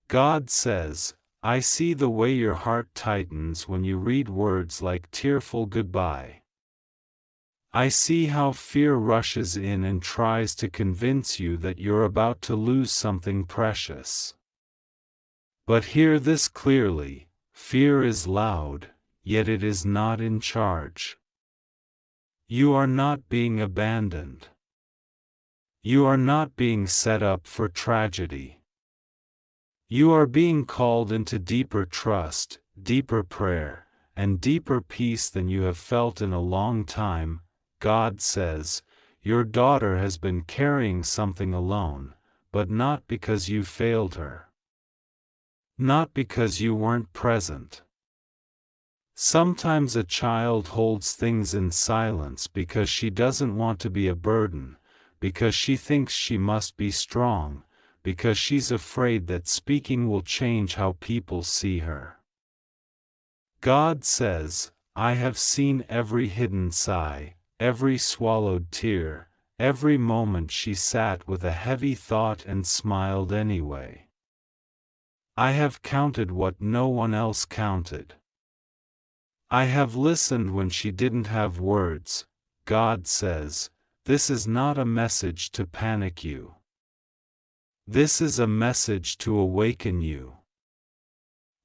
God says, I see the way your heart tightens when you read words like tearful goodbye. I see how fear rushes in and tries to convince you that you're about to lose something precious. But hear this clearly, fear is loud, yet it is not in charge. You are not being abandoned. You are not being set up for tragedy. You are being called into deeper trust, deeper prayer, and deeper peace than you have felt in a long time. God says, your daughter has been carrying something alone, but not because you failed her. Not because you weren't present. Sometimes a child holds things in silence because she doesn't want to be a burden, because she thinks she must be strong, because she's afraid that speaking will change how people see her. God says, I have seen every hidden sigh, every swallowed tear, every moment she sat with a heavy thought and smiled anyway. I have counted what no one else counted. I have listened when she didn't have words. God says, this is not a message to panic you. This is a message to awaken you.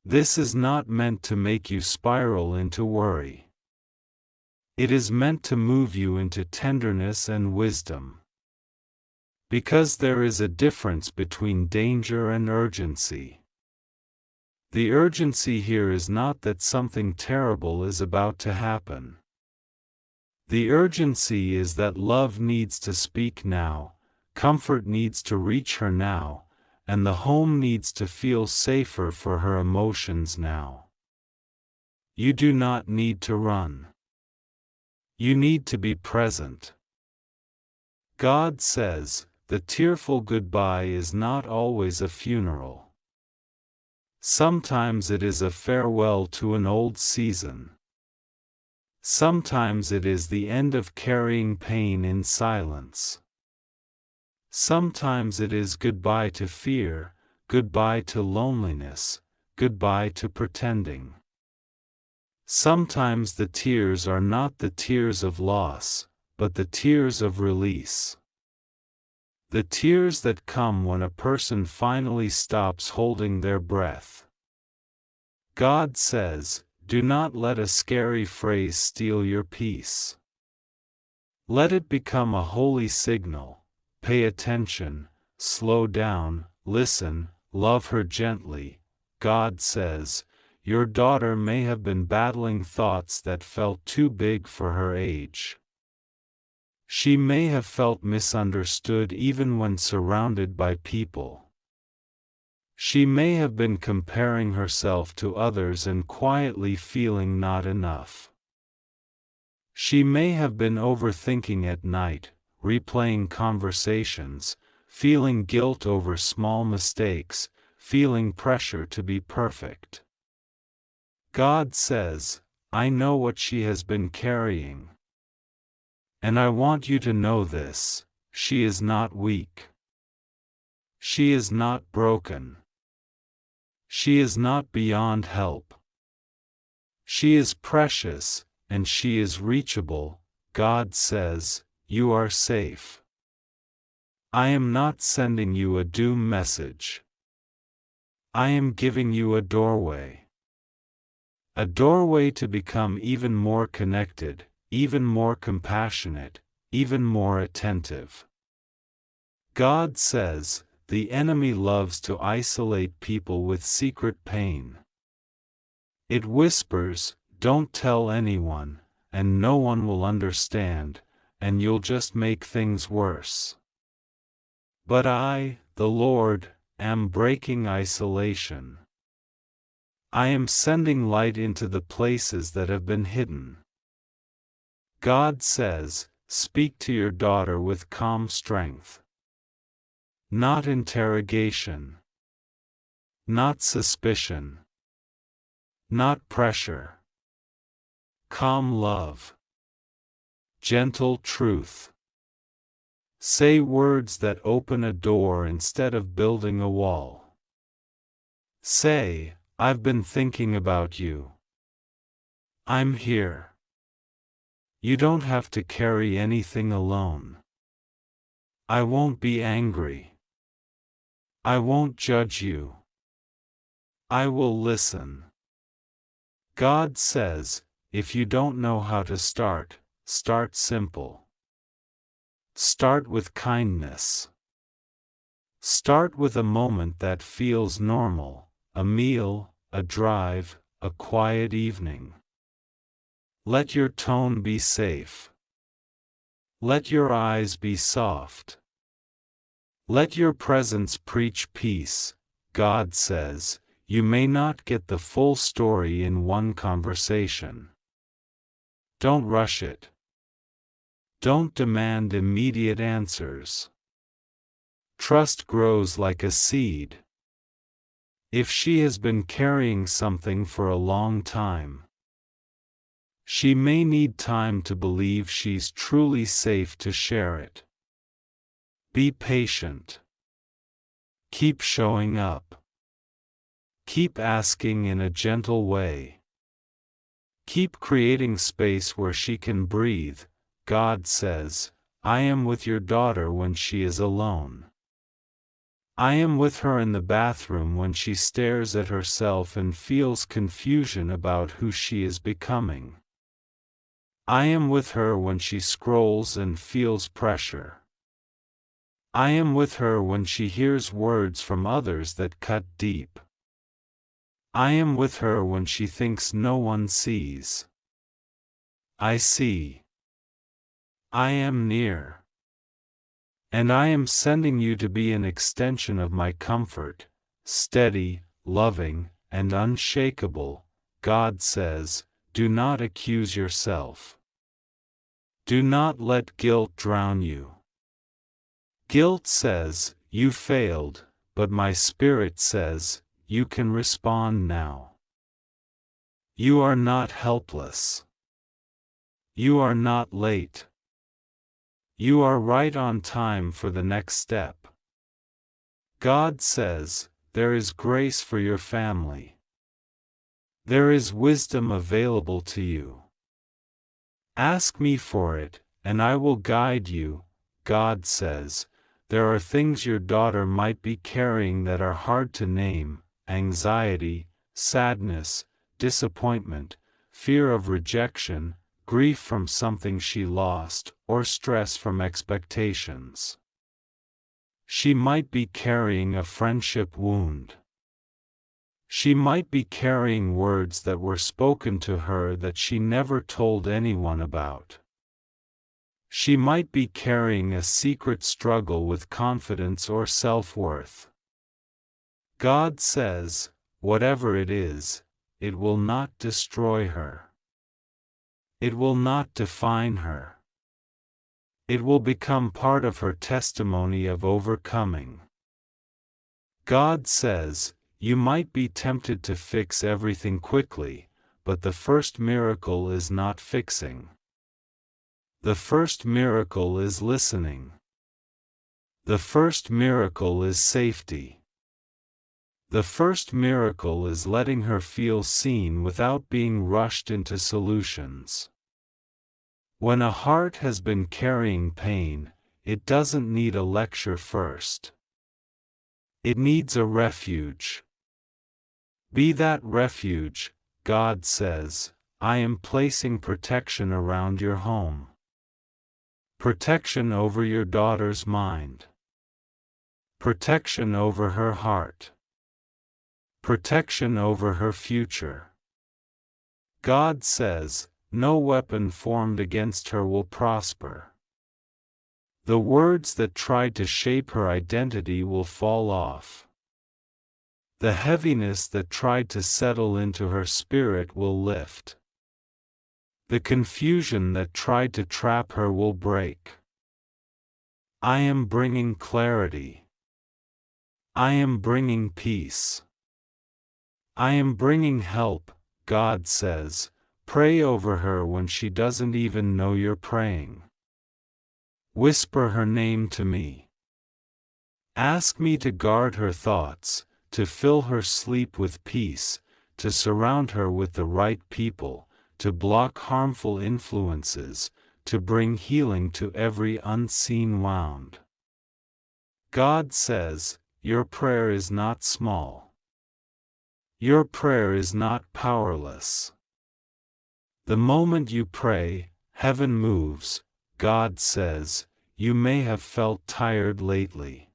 This is not meant to make you spiral into worry. It is meant to move you into tenderness and wisdom. Because there is a difference between danger and urgency. The urgency here is not that something terrible is about to happen. The urgency is that love needs to speak now, comfort needs to reach her now, and the home needs to feel safer for her emotions now. You do not need to run. You need to be present. God says, the tearful goodbye is not always a funeral. Sometimes it is a farewell to an old season. Sometimes it is the end of carrying pain in silence. Sometimes it is goodbye to fear, goodbye to loneliness, goodbye to pretending. Sometimes the tears are not the tears of loss, but the tears of release. The tears that come when a person finally stops holding their breath. God says, do not let a scary phrase steal your peace. Let it become a holy signal. Pay attention, slow down, listen, love her gently. God says, your daughter may have been battling thoughts that felt too big for her age. She may have felt misunderstood even when surrounded by people. She may have been comparing herself to others and quietly feeling not enough. She may have been overthinking at night, replaying conversations, feeling guilt over small mistakes, feeling pressure to be perfect. God says, I know what she has been carrying. And I want you to know this, she is not weak. She is not broken. She is not beyond help. She is precious, and she is reachable. God says, you are safe. I am not sending you a doom message. I am giving you a doorway. A doorway to become even more connected, even more compassionate, even more attentive. God says, the enemy loves to isolate people with secret pain. It whispers, don't tell anyone, and no one will understand, and you'll just make things worse. But I, the Lord, am breaking isolation. I am sending light into the places that have been hidden. God says, speak to your daughter with calm strength. Not interrogation. Not suspicion. Not pressure. Calm love. Gentle truth. Say words that open a door instead of building a wall. Say, I've been thinking about you. I'm here. You don't have to carry anything alone. I won't be angry. I won't judge you. I will listen. God says, if you don't know how to start, start simple. Start with kindness. Start with a moment that feels normal, a meal, a drive, a quiet evening. Let your tone be safe. Let your eyes be soft. Let your presence preach peace. God says, you may not get the full story in one conversation. Don't rush it. Don't demand immediate answers. Trust grows like a seed. If she has been carrying something for a long time, she may need time to believe she's truly safe to share it. Be patient. Keep showing up. Keep asking in a gentle way. Keep creating space where she can breathe. God says, I am with your daughter when she is alone. I am with her in the bathroom when she stares at herself and feels confusion about who she is becoming. I am with her when she scrolls and feels pressure. I am with her when she hears words from others that cut deep. I am with her when she thinks no one sees. I see. I am near. And I am sending you to be an extension of my comfort, steady, loving, and unshakable. God says, do not accuse yourself. Do not let guilt drown you. Guilt says, you failed, but my spirit says, you can respond now. You are not helpless. You are not late. You are right on time for the next step. God says, there is grace for your family. There is wisdom available to you. Ask me for it, and I will guide you. God says, there are things your daughter might be carrying that are hard to name: anxiety, sadness, disappointment, fear of rejection, grief from something she lost, or stress from expectations. She might be carrying a friendship wound. She might be carrying words that were spoken to her that she never told anyone about. She might be carrying a secret struggle with confidence or self-worth. God says, whatever it is, it will not destroy her. It will not define her. It will become part of her testimony of overcoming. God says, you might be tempted to fix everything quickly, but the first miracle is not fixing. The first miracle is listening. The first miracle is safety. The first miracle is letting her feel seen without being rushed into solutions. When a heart has been carrying pain, it doesn't need a lecture first. It needs a refuge. Be that refuge. God says, I am placing protection around your home. Protection over your daughter's mind. Protection over her heart. Protection over her future. God says, no weapon formed against her will prosper. The words that tried to shape her identity will fall off. The heaviness that tried to settle into her spirit will lift. The confusion that tried to trap her will break. I am bringing clarity. I am bringing peace. I am bringing help. God says, pray over her when she doesn't even know you're praying. Whisper her name to me. Ask me to guard her thoughts, to fill her sleep with peace, to surround her with the right people, to block harmful influences, to bring healing to every unseen wound. God says, your prayer is not small. Your prayer is not powerless. The moment you pray, heaven moves. God says, you may have felt tired lately.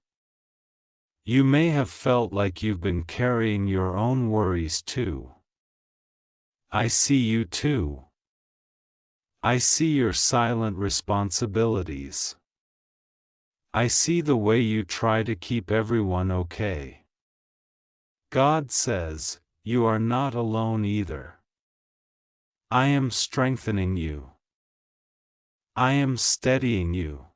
You may have felt like you've been carrying your own worries too. I see you too. I see your silent responsibilities. I see the way you try to keep everyone okay. God says, you are not alone either. I am strengthening you. I am steadying you.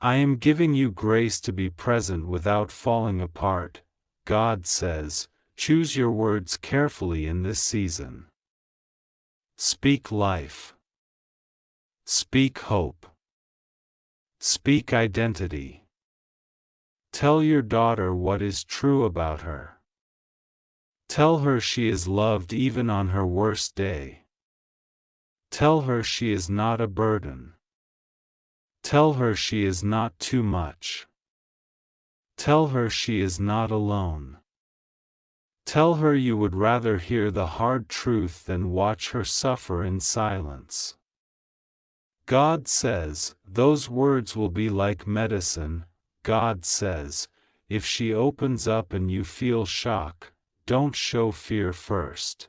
I am giving you grace to be present without falling apart. God says, choose your words carefully in this season. Speak life. Speak hope. Speak identity. Tell your daughter what is true about her. Tell her she is loved even on her worst day. Tell her she is not a burden. Tell her she is not too much. Tell her she is not alone. Tell her you would rather hear the hard truth than watch her suffer in silence. God says, those words will be like medicine. God says, if she opens up and you feel shock, don't show fear first.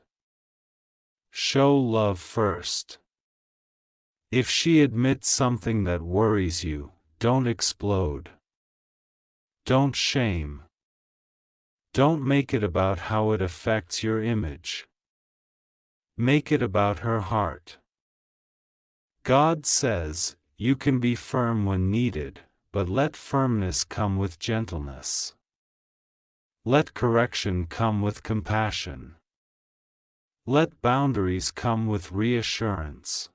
Show love first. If she admits something that worries you, don't explode. Don't shame. Don't make it about how it affects your image. Make it about her heart. God says, you can be firm when needed, but let firmness come with gentleness. Let correction come with compassion. Let boundaries come with reassurance.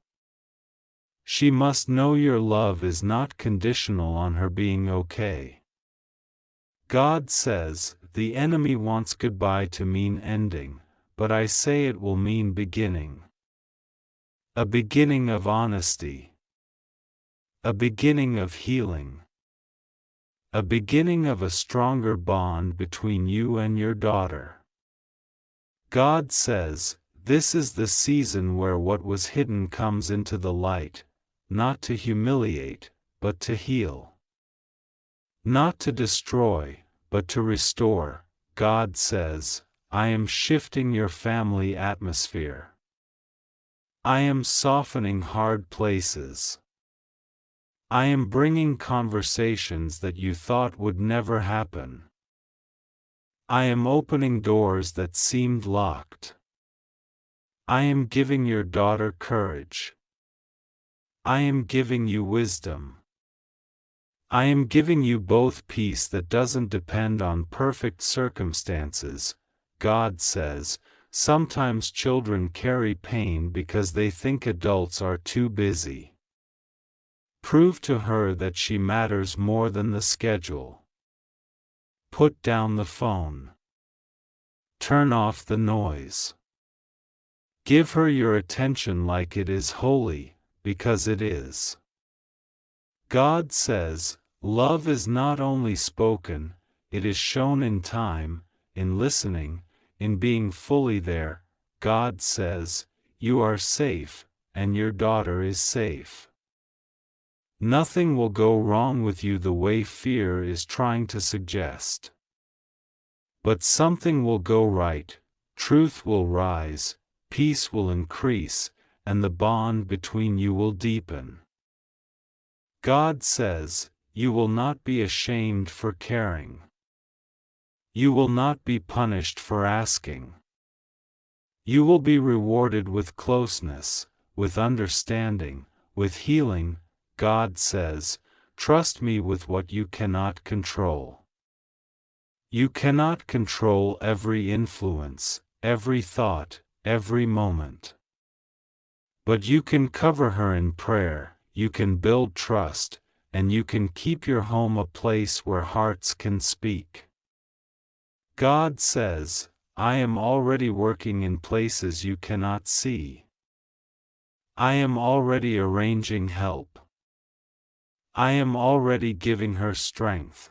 She must know your love is not conditional on her being okay. God says, the enemy wants goodbye to mean ending, but I say it will mean beginning. A beginning of honesty. A beginning of healing. A beginning of a stronger bond between you and your daughter. God says, this is the season where what was hidden comes into the light, not to humiliate, but to heal. Not to destroy, but to restore. God says, I am shifting your family atmosphere. I am softening hard places. I am bringing conversations that you thought would never happen. I am opening doors that seemed locked. I am giving your daughter courage. I am giving you wisdom. I am giving you both peace that doesn't depend on perfect circumstances. God says, sometimes children carry pain because they think adults are too busy. Prove to her that she matters more than the schedule. Put down the phone. Turn off the noise. Give her your attention like it is holy, because it is. God says, love is not only spoken, it is shown in time, in listening, in being fully there. God says, you are safe, and your daughter is safe. Nothing will go wrong with you the way fear is trying to suggest. But something will go right, truth will rise, peace will increase, and the bond between you will deepen. God says, you will not be ashamed for caring. You will not be punished for asking. You will be rewarded with closeness, with understanding, with healing. God says, trust me with what you cannot control. You cannot control every influence, every thought, every moment. But you can cover her in prayer, you can build trust, and you can keep your home a place where hearts can speak. God says, I am already working in places you cannot see. I am already arranging help. I am already giving her strength.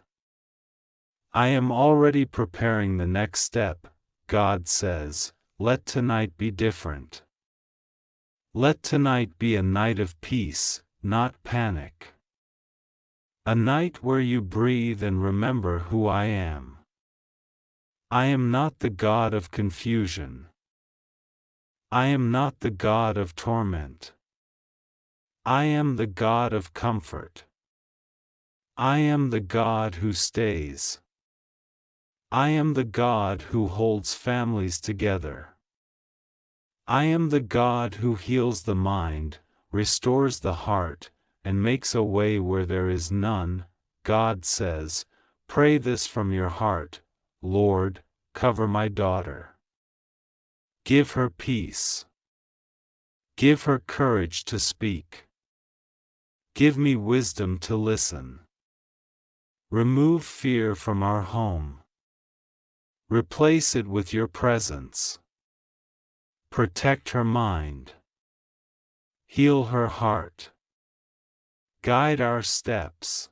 I am already preparing the next step. God says, let tonight be different. Let tonight be a night of peace, not panic. A night where you breathe and remember who I am. I am not the God of confusion. I am not the God of torment. I am the God of comfort. I am the God who stays. I am the God who holds families together. I am the God who heals the mind, restores the heart, and makes a way where there is none. God says, pray this from your heart, Lord, cover my daughter. Give her peace. Give her courage to speak. Give me wisdom to listen. Remove fear from our home. Replace it with your presence. Protect her mind. Heal her heart. Guide our steps.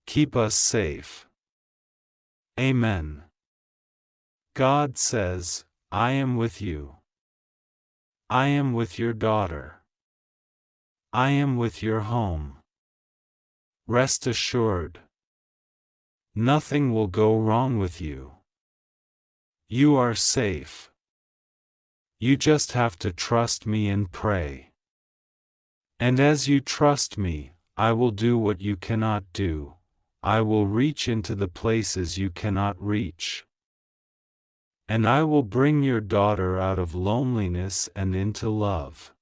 Keep us safe. Amen. God says, I am with you. I am with your daughter. I am with your home. Rest assured. Nothing will go wrong with you. You are safe. You just have to trust me and pray. And as you trust me, I will do what you cannot do. I will reach into the places you cannot reach. And I will bring your daughter out of loneliness and into love.